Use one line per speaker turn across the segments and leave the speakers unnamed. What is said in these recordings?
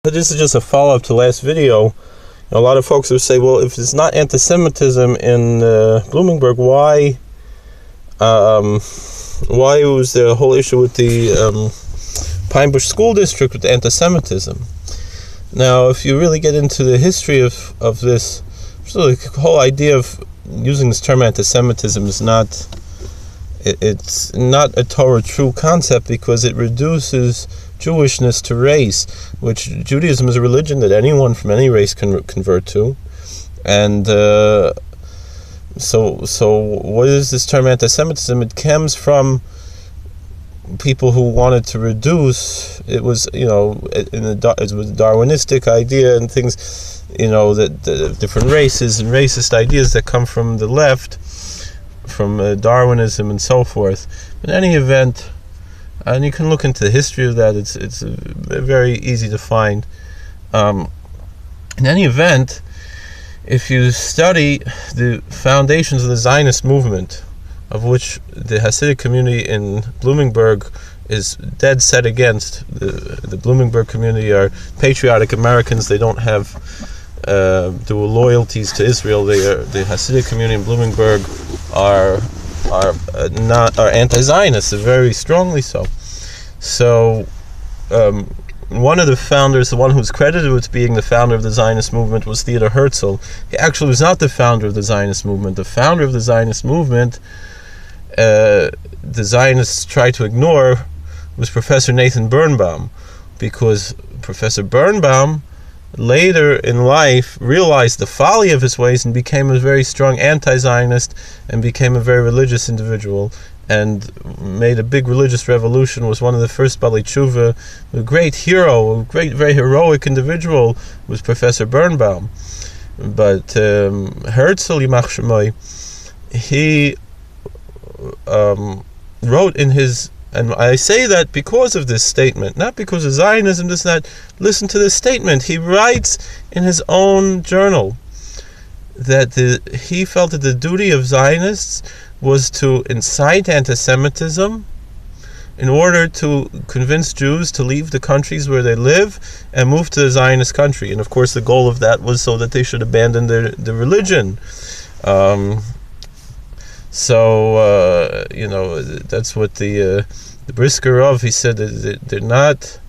This is just a follow-up to last video. A lot of folks would say, well, if it's not anti-Semitism in Bloomingburg, why was there a whole issue with the Pine Bush School District with anti-Semitism? Now, if you really get into the history of this, so the whole idea of using this term anti-Semitism is it's not a Torah true concept, because it reduces Jewishness to race, which Judaism is a religion that anyone from any race can convert to. And so what is this term anti-Semitism? It comes from people who wanted to reduce. It was, it was a Darwinistic idea and things, that the different races and racist ideas that come from the left, from Darwinism and so forth. In any event, and you can look into the history of that. It's very easy to find. In any event, if you study the foundations of the Zionist movement, of which the Hasidic community in Bloomingburg is dead set against, the Bloomingburg community are patriotic Americans. They don't have dual loyalties to Israel. The Hasidic community in Bloomingburg are anti-Zionists, very strongly so. So, one of the founders, the one who's credited with being the founder of the Zionist movement, was Theodor Herzl. He actually was not the founder of the Zionist movement. The founder of the Zionist movement, the Zionists tried to ignore, was Professor Nathan Birnbaum, because Professor Birnbaum later in life realized the folly of his ways and became a very strong anti-Zionist and became a very religious individual and made a big religious revolution, was one of the first Bali Tshuva. A great hero, a great, very heroic individual was Professor Birnbaum. But Herzl, Yimach Shemoi, he wrote in his, and I say that because of this statement, not because of Zionism, this and that. Listen to this statement. He writes in his own journal that he felt that the duty of Zionists was to incite anti-Semitism in order to convince Jews to leave the countries where they live and move to the Zionist country. And of course the goal of that was so that they should abandon their religion. That's what the Brisker of, he said that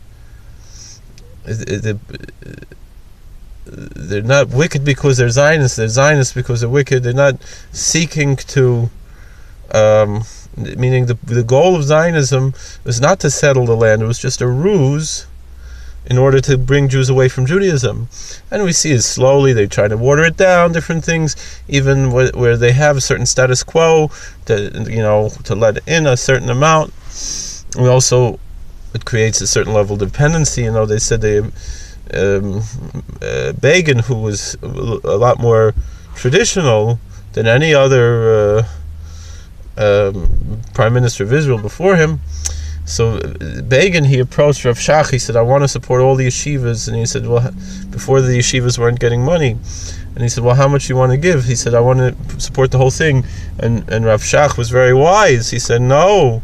they're not wicked because they're Zionists. They're Zionists because they're wicked. They're not seeking to, meaning the goal of Zionism was not to settle the land. It was just a ruse in order to bring Jews away from Judaism. And we see it slowly. They try to water it down, different things, even where they have a certain status quo, to let in a certain amount. And also, it creates a certain level of dependency. They said Begin, who was a lot more traditional than any other prime minister of Israel before him. So Begin, he approached Rav Shach. He said, I want to support all the yeshivas. And he said, well, before the yeshivas weren't getting money. And he said, well, how much do you want to give? He said, I want to support the whole thing. And Rav Shach was very wise. He said, no,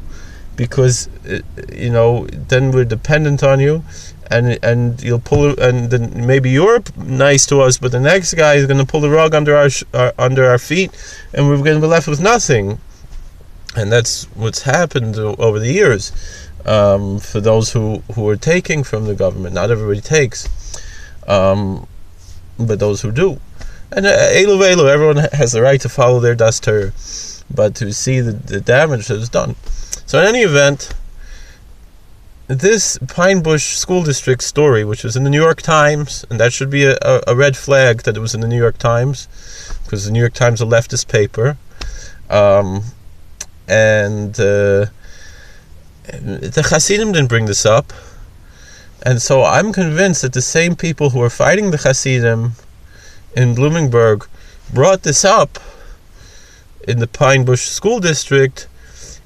because then we're dependent on you, and you'll pull, and then maybe you're nice to us, but the next guy is going to pull the rug under our feet, and we're going to be left with nothing. And that's what's happened over the years. For those who are taking from the government, not everybody takes, but those who do. And Elu Velu, everyone has the right to follow their das Torah, but to see the damage that is done. So in any event, this Pine Bush School District story, which was in the New York Times, and that should be a red flag that it was in the New York Times, because the New York Times is a leftist paper, and the Hasidim didn't bring this up, and so I'm convinced that the same people who are fighting the Hasidim in Bloomingburg brought this up in the Pine Bush School District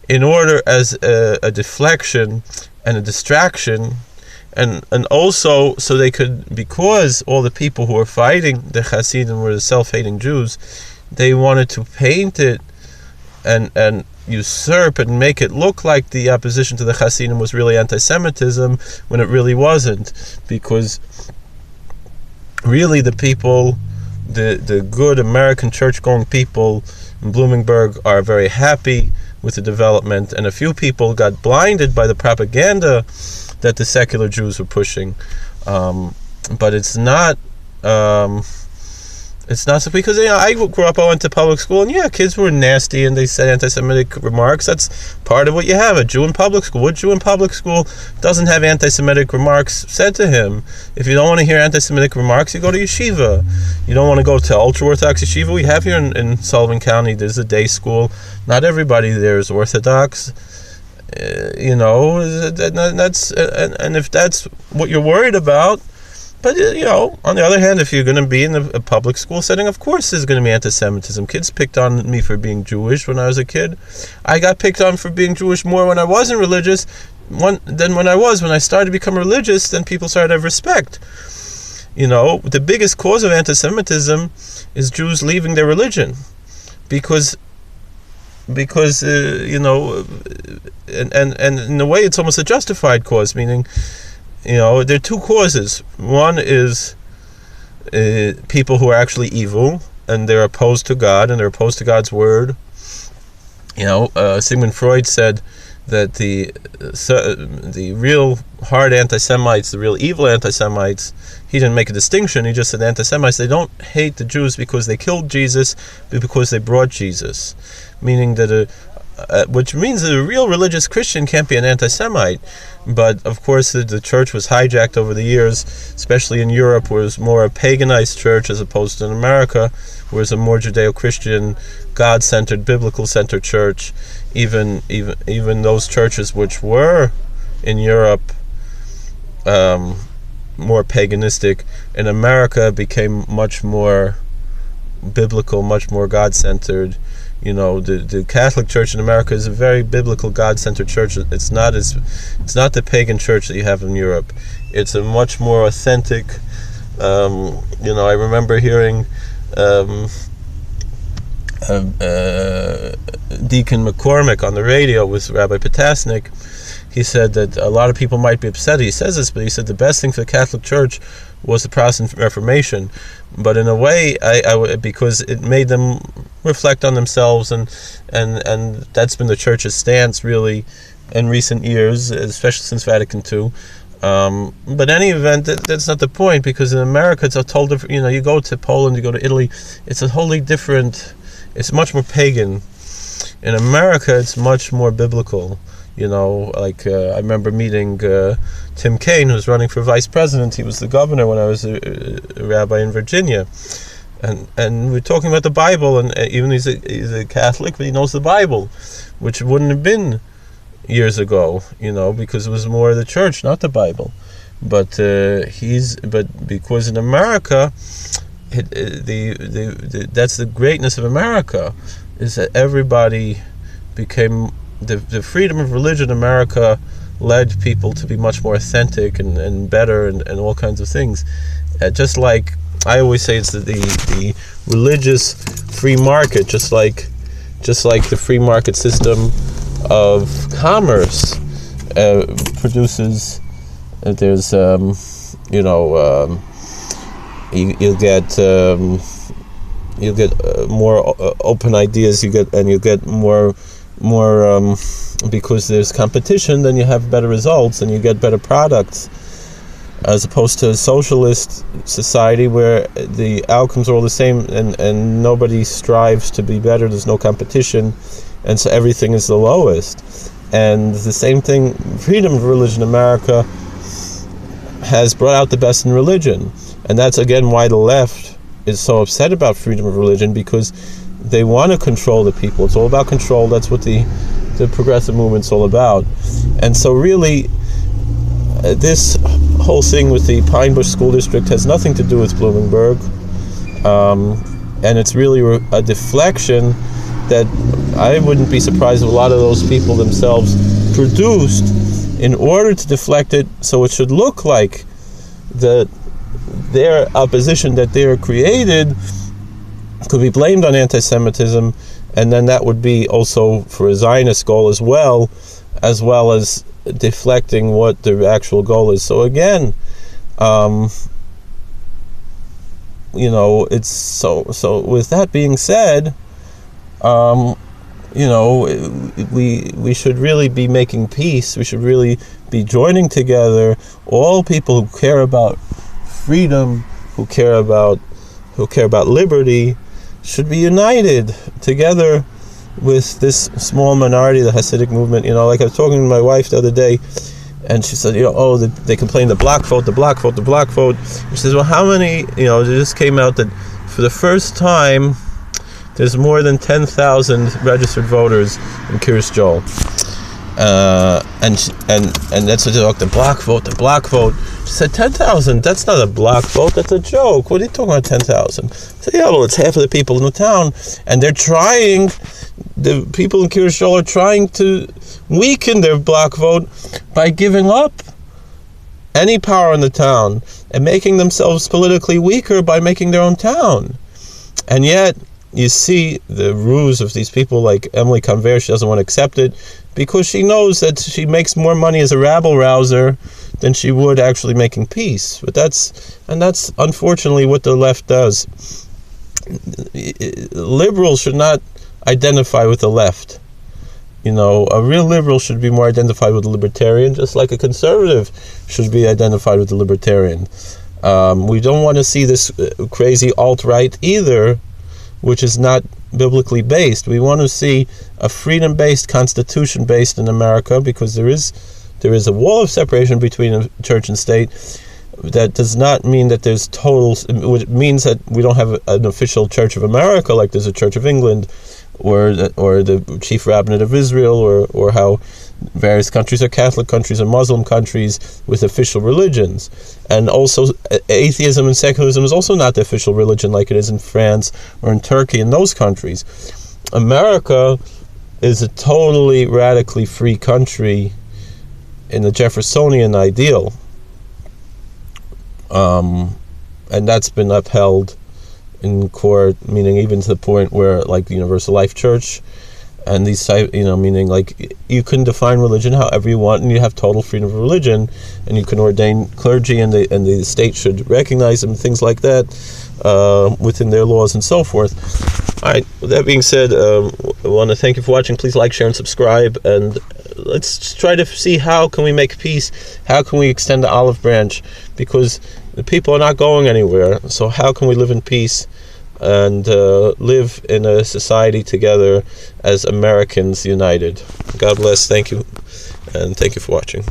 in order as a deflection and a distraction, and also so they could, because all the people who were fighting the Hasidim were the self-hating Jews, they wanted to paint it and usurp and make it look like the opposition to the Hasidim was really anti-Semitism when it really wasn't, because really the people, the good American church-going people in Bloomingburg are very happy with the development, and a few people got blinded by the propaganda that the secular Jews were pushing. But it's not so, because I grew up, I went to public school, and kids were nasty and they said anti-Semitic remarks. That's part of what you have. A Jew in public school. What Jew in public school doesn't have anti-Semitic remarks said to him? If you don't want to hear anti-Semitic remarks, you go to yeshiva. You don't want to go to ultra-Orthodox yeshiva. We have here in Sullivan County, there's a day school. Not everybody there is Orthodox. That's and if that's what you're worried about. But, on the other hand, if you're going to be in a public school setting, of course there's going to be anti-Semitism. Kids picked on me for being Jewish when I was a kid. I got picked on for being Jewish more when I wasn't religious than when I was. When I started to become religious, then people started to have respect. The biggest cause of anti-Semitism is Jews leaving their religion. Because and in a way it's almost a justified cause, meaning, there are two causes. One is people who are actually evil and they're opposed to God and they're opposed to God's word. Sigmund Freud said that the real hard anti-Semites, the real evil anti-Semites, he didn't make a distinction. He just said anti-Semites, they don't hate the Jews because they killed Jesus, but because they brought Jesus. Meaning that which means that a real religious Christian can't be an anti-Semite. But of course the church was hijacked over the years, especially in Europe, where it was more a paganized church as opposed to in America, where it's a more Judeo-Christian, God-centered, biblical-centered church. Even those churches which were in Europe more paganistic, in America became much more biblical, much more God-centered. The Catholic Church in America is a very biblical, God-centered church. It's not the pagan church that you have in Europe. It's a much more authentic. I remember hearing Deacon McCormick on the radio with Rabbi Potasnik. He said that a lot of people might be upset he says this, but he said the best thing for the Catholic Church was the Protestant Reformation. But in a way, because it made them reflect on themselves, and that's been the Church's stance really in recent years, especially since Vatican II. But in any event, that's not the point, because in America it's a totally different. You go to Poland, you go to Italy, it's a wholly different. It's much more pagan. In America, it's much more biblical. I remember meeting Tim Kaine, who was running for vice president. He was the governor when I was a rabbi in Virginia, and we're talking about the Bible. And even he's a Catholic, but he knows the Bible, which wouldn't have been years ago, because it was more the church, not the Bible. But because in America, that's the greatness of America, is that everybody became. The freedom of religion in America led people to be much more authentic and better and all kinds of things. Just like I always say, it's the religious free market, just like the free market system of commerce produces. There's you'll get more open ideas. You get more because there's competition, then you have better results and you get better products, as opposed to a socialist society where the outcomes are all the same and nobody strives to be better. There's no competition, and so everything is the lowest. And the same thing, freedom of religion in America has brought out the best in religion, and that's again why the left is so upset about freedom of religion, because they want to control the people. It's all about control. That's what the progressive movement's all about. And so really, this whole thing with the Pine Bush School District has nothing to do with Bloomingburg. And it's really a deflection that I wouldn't be surprised if a lot of those people themselves produced in order to deflect it, so it should look like their opposition that they created could be blamed on anti-Semitism, and then that would be also for a Zionist goal as well as deflecting what the actual goal is. So again, it's so with that being said, we should really be making peace. We should really be joining together. All people who care about freedom, who care about liberty, should be united together with this small minority, the Hasidic movement. Like I was talking to my wife the other day, and she said, they complain the black vote. She says, well, how many, it just came out that for the first time, there's more than 10,000 registered voters in Kiryas Joel. And that's what they talk, the black vote. She said, 10,000, that's not a black vote, that's a joke. What are you talking about, 10,000? I said, it's half of the people in the town, and the people in Kiryas Joel are trying to weaken their black vote by giving up any power in the town and making themselves politically weaker by making their own town. And yet, you see the ruse of these people like Emily Conver. She doesn't want to accept it because she knows that she makes more money as a rabble-rouser than she would actually making peace. But that's unfortunately what the left does. Liberals should not identify with the left. A real liberal should be more identified with a libertarian, just like a conservative should be identified with the libertarian. We don't want to see this crazy alt-right either, which is not biblically based. We want to see a freedom-based, constitution-based in America, because there is a wall of separation between church and state. That does not mean that there's total. It means that we don't have an official Church of America like there's a Church of England, or the Chief Rabbinate of Israel, or how various countries are Catholic countries and Muslim countries with official religions. And also atheism and secularism is also not the official religion like it is in France or in Turkey and those countries. America is a totally radically free country in the Jeffersonian ideal, and that's been upheld in court, meaning even to the point where, like, the Universal Life Church and these type, meaning like you can define religion however you want, and you have total freedom of religion, and you can ordain clergy, and the state should recognize them, things like that, within their laws and so forth. All right. With that being said, I want to thank you for watching. Please like, share, and subscribe, and let's try to see how can we make peace. How can we extend the olive branch? Because the people are not going anywhere. So how can we live in peace and live in a society together as Americans united? God bless. Thank you, and thank you for watching.